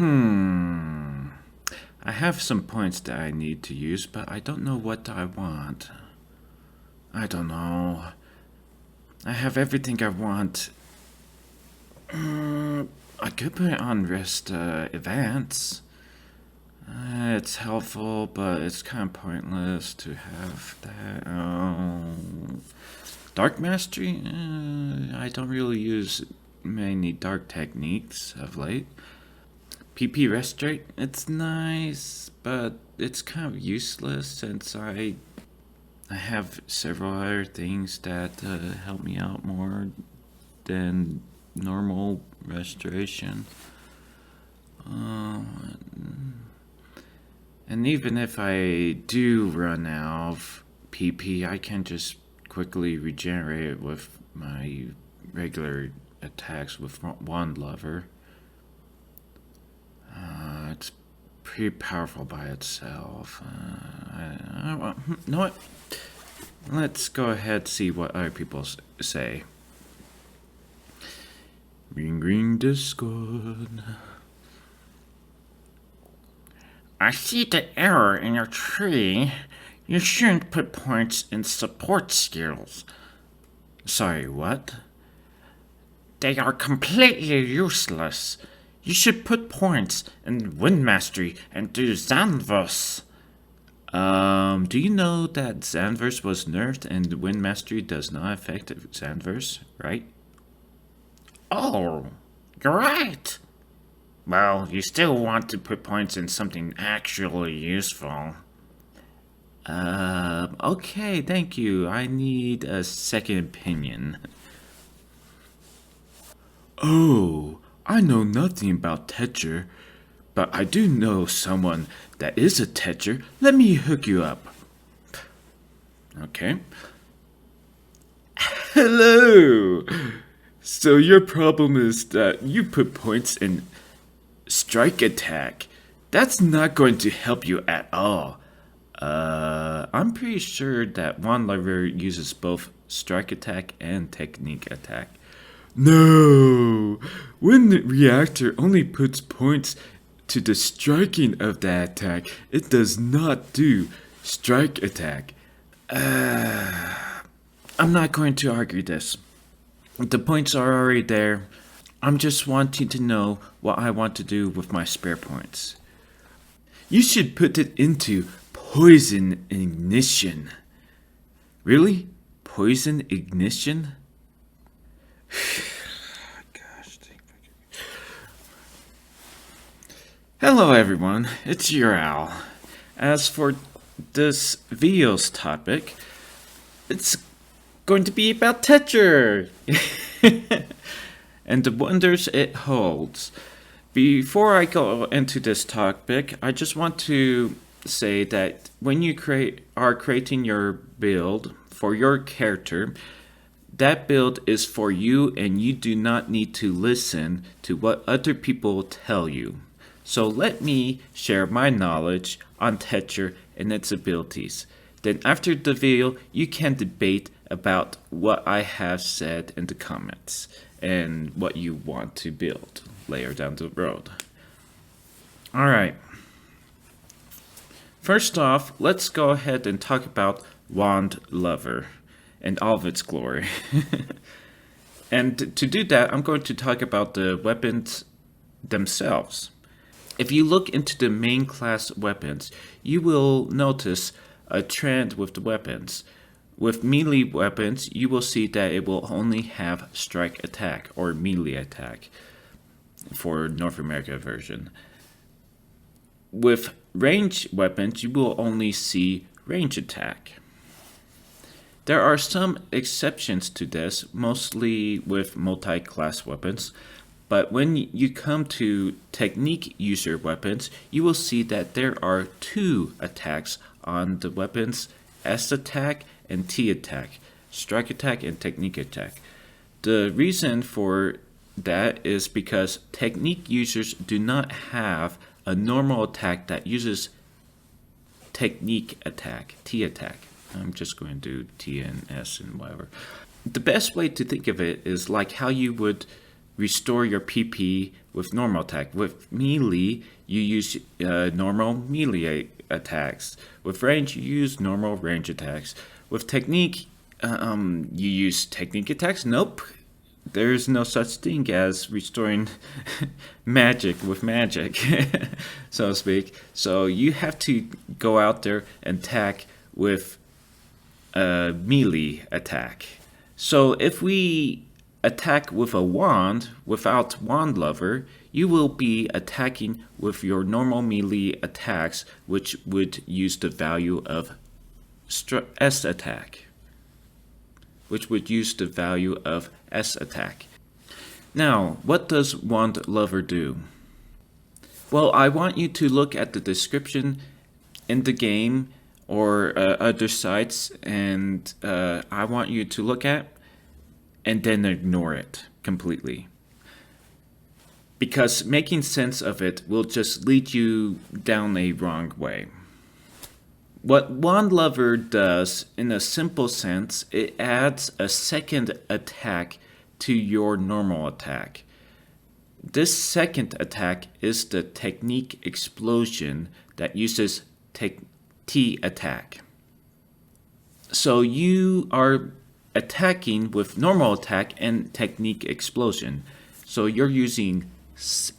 I have some points that I need to use, but I don't know what I want. I don't know. I have everything I want. I could put it on Rest Advance. It's helpful, but it's kind of pointless to have that. Dark Mastery? I don't really use many dark techniques of late. PP Restorate? It's nice, but it's kind of useless since I have several other things that help me out more than normal restoration. And even if I do run out of PP, I can just quickly regenerate it with my regular attacks with Wand Lover. It's pretty powerful by itself. You know what? Let's go ahead and see what other people say. Ring Discord. I see the error in your tree. You shouldn't put points in support skills. Sorry, what? They are completely useless. You should put points in Wind Mastery and do Xanvos. Do you know that Xanvos was nerfed and Wind Mastery does not affect Xanvos, right? Oh, you're right. Well, you still want to put points in something actually useful. Okay, thank you. I need a second opinion. Oh, I know nothing about Tetra, but I do know someone that is a Tetra. Let me hook you up. Okay. Hello! So your problem is that you put points in strike attack. That's not going to help you at all. I'm pretty sure that Wand Lover uses both strike attack and technique attack. No! When the reactor only puts points to the striking of the attack, it does not do strike attack. I'm not going to argue this. The points are already there. I'm just wanting to know what I want to do with my spare points. You should put it into Poison Ignition. Really? Poison Ignition? Gosh. Hello everyone, it's your Al. As for this video's topic, it's going to be about Tetra and the wonders it holds. Before I go into this topic, I just want to say that when you are creating your build for your character, that build is for you and you do not need to listen to what other people tell you. So let me share my knowledge on Tetra and its abilities. Then after the video, you can debate about what I have said in the comments and what you want to build later down the road. Alright. First off, let's go ahead and talk about Wand Lover and all of its glory. And to do that, I'm going to talk about the weapons themselves. If you look into the main class weapons, you will notice a trend with the weapons. With melee weapons, you will see that it will only have strike attack or melee attack for North America version. With range weapons, you will only see range attack. There are some exceptions to this, mostly with multi-class weapons, but when you come to technique user weapons, you will see that there are two attacks on the weapons: S attack and T attack, strike attack and technique attack. The reason for that is because technique users do not have a normal attack that uses technique attack, T attack. I'm just going to do T and S and whatever. The best way to think of it is like how you would restore your PP with normal attack. With melee, you use normal melee attacks. With range, you use normal range attacks. With technique, you use technique attacks? Nope. There's no such thing as restoring magic with magic, so to speak. So you have to go out there and attack with a melee attack. So if we attack with a wand without wand lever, you will be attacking with your normal melee attacks, which would use the value of S attack. Now, what does wand lever do? Well, I want you to look at the description in the game or other sites, and I want you to look at and then ignore it completely. Because making sense of it will just lead you down a wrong way. What wand lever does, in a simple sense, it adds a second attack to your normal attack. This second attack is the technique explosion that uses T attack. So you are attacking with normal attack and technique explosion. So you're using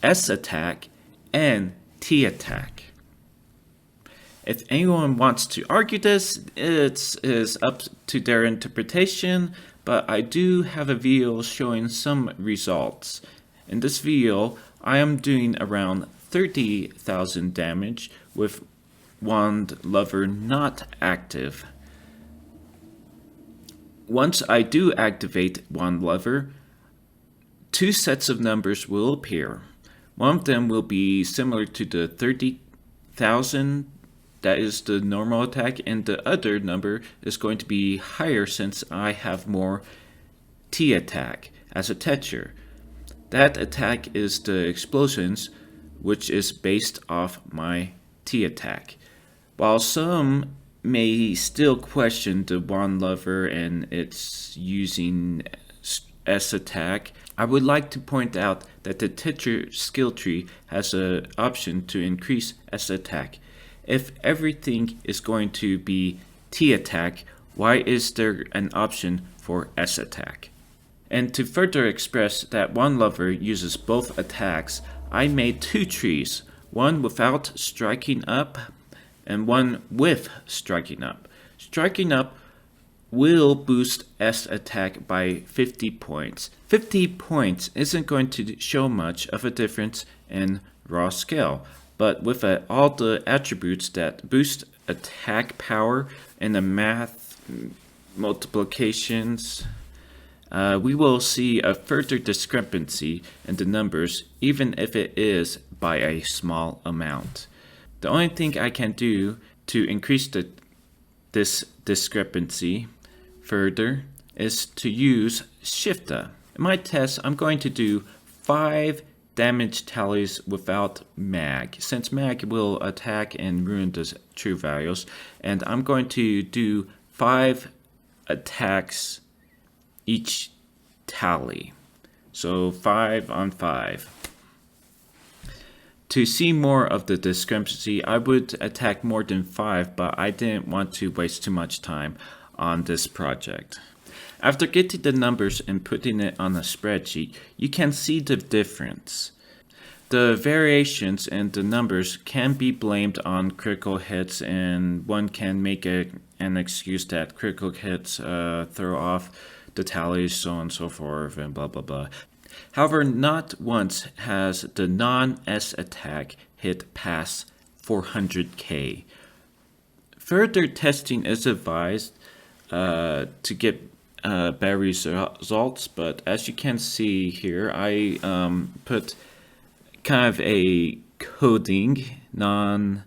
S attack and T attack. If anyone wants to argue this, it is up to their interpretation, but I do have a video showing some results. In this video, I am doing around 30,000 damage with wand lever not active. Once I do activate wand lever, two sets of numbers will appear. One of them will be similar to the 30,000, that is the normal attack, and the other number is going to be higher since I have more T attack as a Tetra. That attack is the explosions, which is based off my T attack. While some may still question the wand lever and its using S attack, I would like to point out that the Tetra skill tree has an option to increase S attack. If everything is going to be T attack, why is there an option for S attack? And to further express that wand lever uses both attacks, I made two trees, one without striking up and one with striking up. Striking up will boost S attack by 50 points. 50 points isn't going to show much of a difference in raw scale, but with all the attributes that boost attack power and the math multiplications, we will see a further discrepancy in the numbers, even if it is by a small amount. The only thing I can do to increase this discrepancy further is to use Shifta. In my test, I'm going to do 5 damage tallies without mag, since mag will attack and ruin the true values, and I'm going to do 5 attacks each tally. So 5 on 5. To see more of the discrepancy, I would attack more than 5, but I didn't want to waste too much time on this project. After getting the numbers and putting it on a spreadsheet, you can see the difference. The variations in the numbers can be blamed on critical hits, and one can make an excuse that critical hits throw off the tallies, so on and so forth, and blah blah blah. However, not once has the non-S attack hit past 400k. Further testing is advised to get better results, but as you can see here, I put kind of a coding non-S,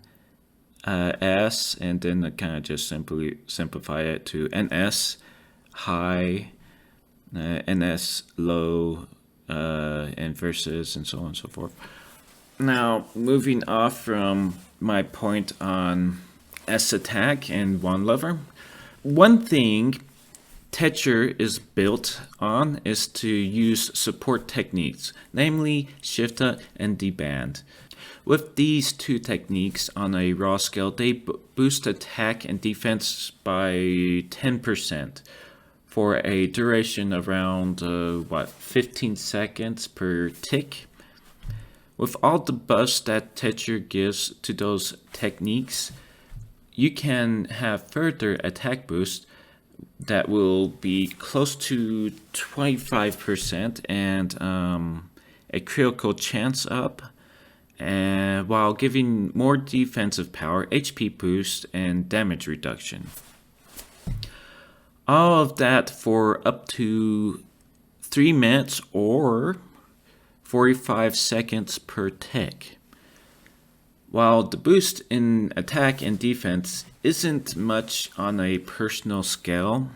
and then I kind of just simplify it to NS high, NS low, and versus, and so on and so forth. Now, moving off from my point on S attack and wand lever, one thing Tetra is built on is to use support techniques, namely shift and deband. With these two techniques on a raw scale, they boost attack and defense by 10% for a duration around 15 seconds per tick. With all the buffs that Tetra gives to those techniques, you can have further attack boost that will be close to 25% and a critical chance up, while giving more defensive power, HP boost, and damage reduction. All of that for up to 3 minutes or 45 seconds per tick. While the boost in attack and defense isn't much on a personal scale,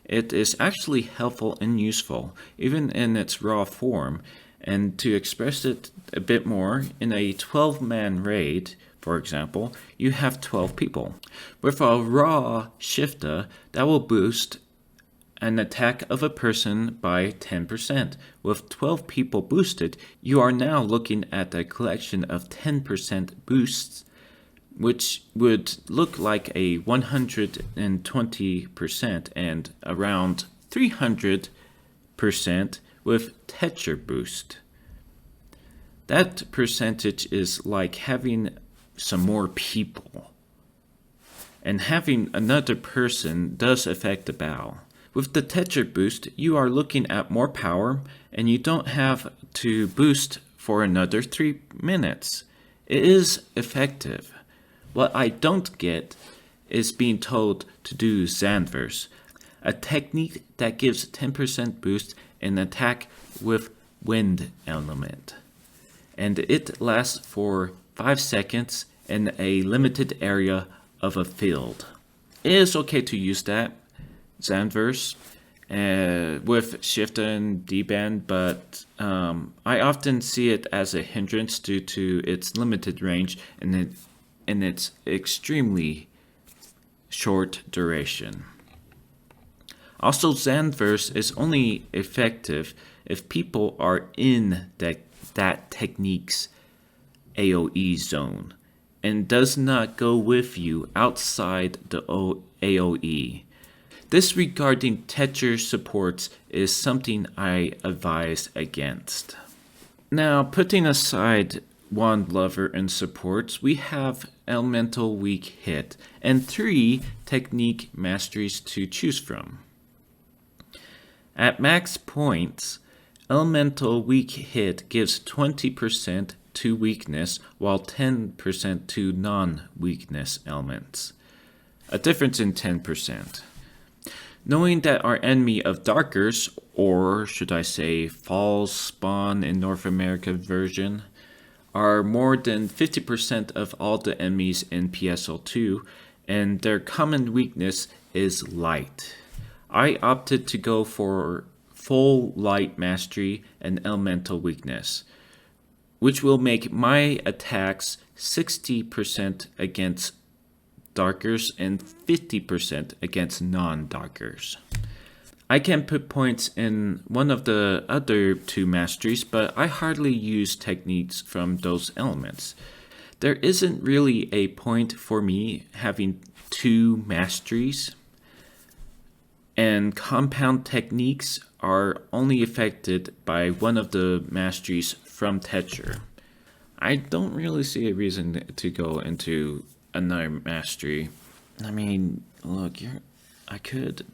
it is actually helpful and useful, even in its raw form. And to express it a bit more, in a 12-man raid, for example, you have 12 people. With a raw shifter, that will boost an attack of a person by 10%. With 12 people boosted, you are now looking at a collection of 10% boosts, which would look like a 120% and around 300% with Tetra Boost. That percentage is like having some more people, and having another person does affect the battle. With the Tetra Boost, you are looking at more power, and you don't have to boost for another 3 minutes. It is effective. What I don't get is being told to do Xanverse, a technique that gives 10% boost in attack with wind element. And it lasts for 5 seconds in a limited area of a field. It is okay to use that Xanverse with shift and deband, but I often see it as a hindrance due to its limited range and its extremely short duration. Also, Xanverse is only effective if people are in that technique's AoE zone and does not go with you outside the AoE. Disregarding Tetra supports is something I advise against. Now, putting aside Wand Lover and supports, we have Elemental Weak Hit and 3 technique masteries to choose from. At max points, Elemental Weak Hit gives 20% to weakness, while 10% to non-weakness elements. A difference in 10%. Knowing that our enemy of Darkers, or should I say Falls Spawn in North America version, are more than 50% of all the enemies in PSO2, and their common weakness is light. I opted to go for full light mastery and elemental weakness, which will make my attacks 60% against Darkers and 50% against non-Darkers. I can put points in one of the other 2 masteries, but I hardly use techniques from those elements. There isn't really a point for me having 2 masteries, and compound techniques are only affected by one of the masteries from Tetra. I don't really see a reason to go into another mastery. I mean, look, I could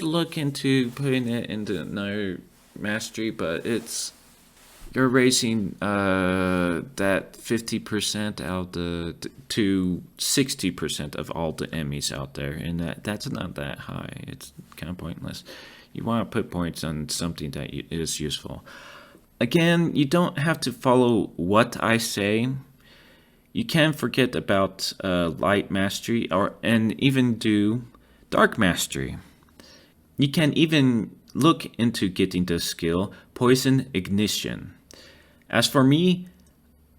look into putting it into another mastery, but you're raising that 50% out to 60% of all the enemies out there, and that's not that high. It's kind of pointless. You want to put points on something that is useful. Again, you don't have to follow what I say. You can forget about light mastery and even do dark mastery. You can even look into getting the skill Poison Ignition. As for me,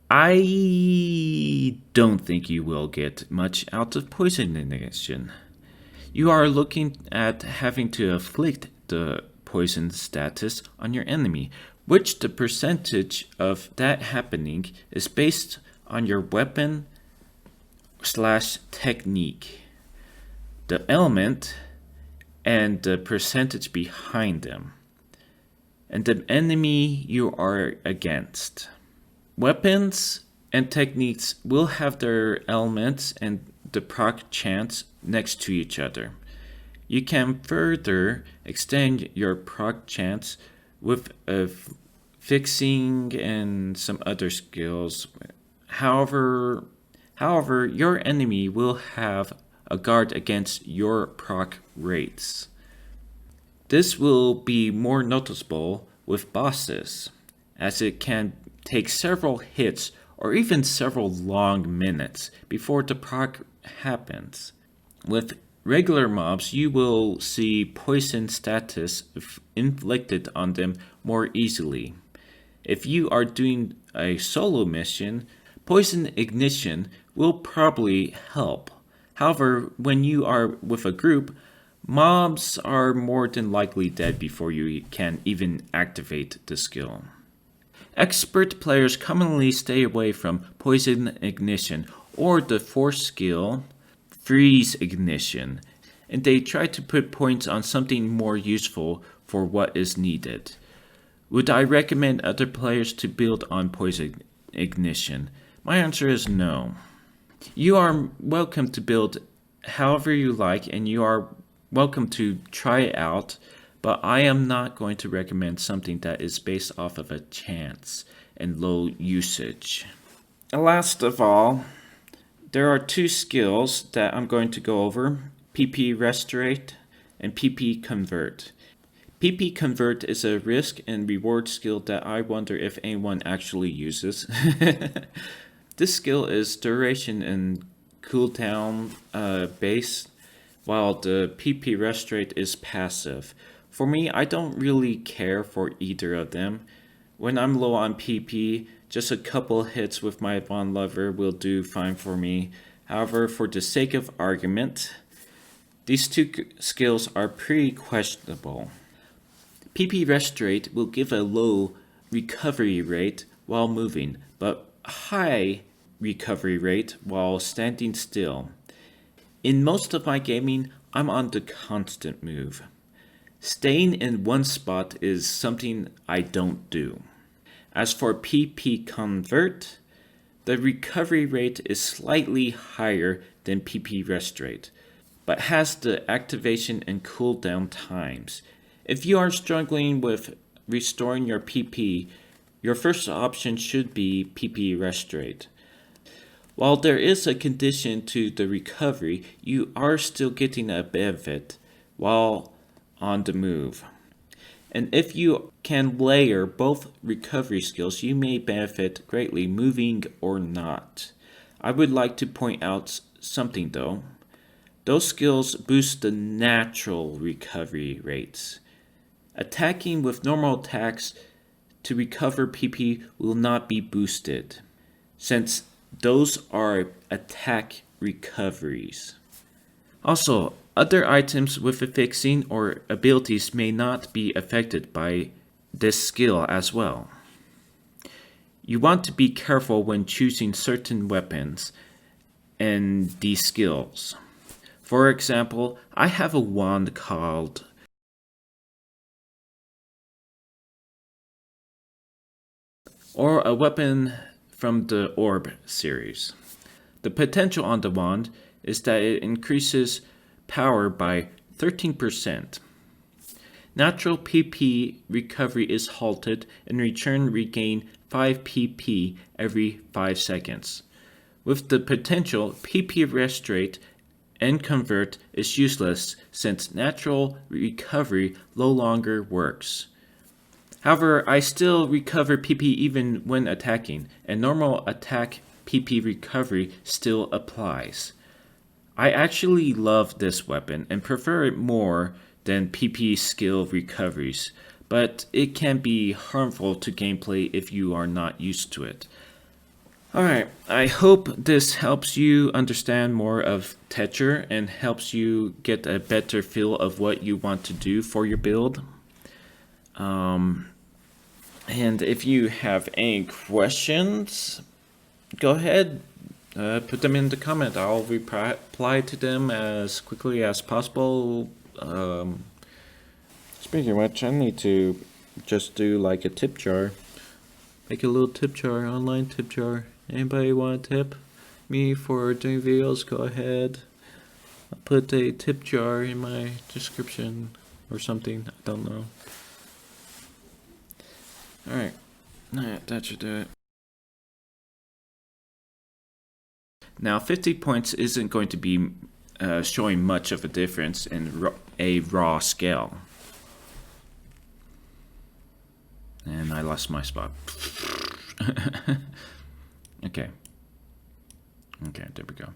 I don't think you will get much out of Poison Ignition. You are looking at having to inflict the poison status on your enemy, which the percentage of that happening is based on your weapon / technique, the element, and the percentage behind them, and the enemy you are against. Weapons and techniques will have their elements and the proc chance next to each other. You can further extend your proc chance with fixing and some other skills. However, your enemy will have a guard against your proc rates. This will be more noticeable with bosses, as it can take several hits or even several long minutes before the proc happens. With regular mobs, you will see poison status inflicted on them more easily. If you are doing a solo mission, poison ignition will probably help. However, when you are with a group, mobs are more than likely dead before you can even activate the skill. Expert players commonly stay away from poison ignition or the force skill freeze ignition, and they try to put points on something more useful for what is needed. Would I recommend other players to build on poison ignition? My answer is no. You are welcome to build however you like, and you are welcome to try it out, but I am not going to recommend something that is based off of a chance and low usage. Last of all, there are two skills that I'm going to go over: PP Restorate and PP Convert. PP Convert is a risk and reward skill that I wonder if anyone actually uses. This skill is duration and cooldown based, while the PP Restorate is passive. For me, I don't really care for either of them. When I'm low on PP, just a couple hits with my Von Lever will do fine for me. However, for the sake of argument, these two skills are pretty questionable. PP Restorate will give a low recovery rate while moving, but high recovery rate while standing still. In most of my gaming, I'm on the constant move. Staying in one spot is something I don't do. As for PP Convert, the recovery rate is slightly higher than PP Restorate, but has the activation and cooldown times. If you are struggling with restoring your PP, your first option should be PP Restorate. While there is a condition to the recovery, you are still getting a benefit while on the move. And if you can layer both recovery skills, you may benefit greatly moving or not. I would like to point out something though. Those skills boost the natural recovery rates. Attacking with normal attacks to recover PP will not be boosted, since those are attack recoveries. Also, other items with affixing or abilities may not be affected by this skill as well. You want to be careful when choosing certain weapons and these skills. For example, I have a wand called or a weapon from the Orb series. The potential on the wand is that it increases power by 13%. Natural PP recovery is halted and return regain 5 PP every 5 seconds. With the potential, PP Restorate and Convert is useless since natural recovery no longer works. However, I still recover PP even when attacking, and normal attack PP recovery still applies. I actually love this weapon and prefer it more than PP skill recoveries, but it can be harmful to gameplay if you are not used to it. Alright, I hope this helps you understand more of Tetra and helps you get a better feel of what you want to do for your build. And if you have any questions, go ahead, put them in the comment. I'll reply to them as quickly as possible. Speaking of which, I need to just do like a tip jar. Make a little tip jar, online tip jar. Anybody want to tip me for doing videos? Go ahead. I'll put a tip jar in my description or something. I don't know. Alright, that should do it. Now 50 points isn't going to be showing much of a difference in a raw scale. And I lost my spot. Okay. Okay, there we go.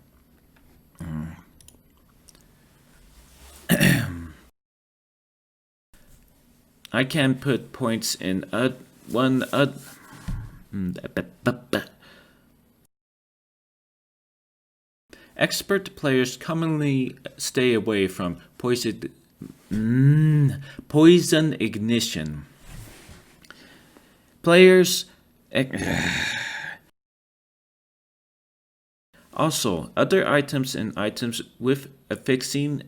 I can put points in Expert players commonly stay away from poison ignition. Players also, other items and items with affixing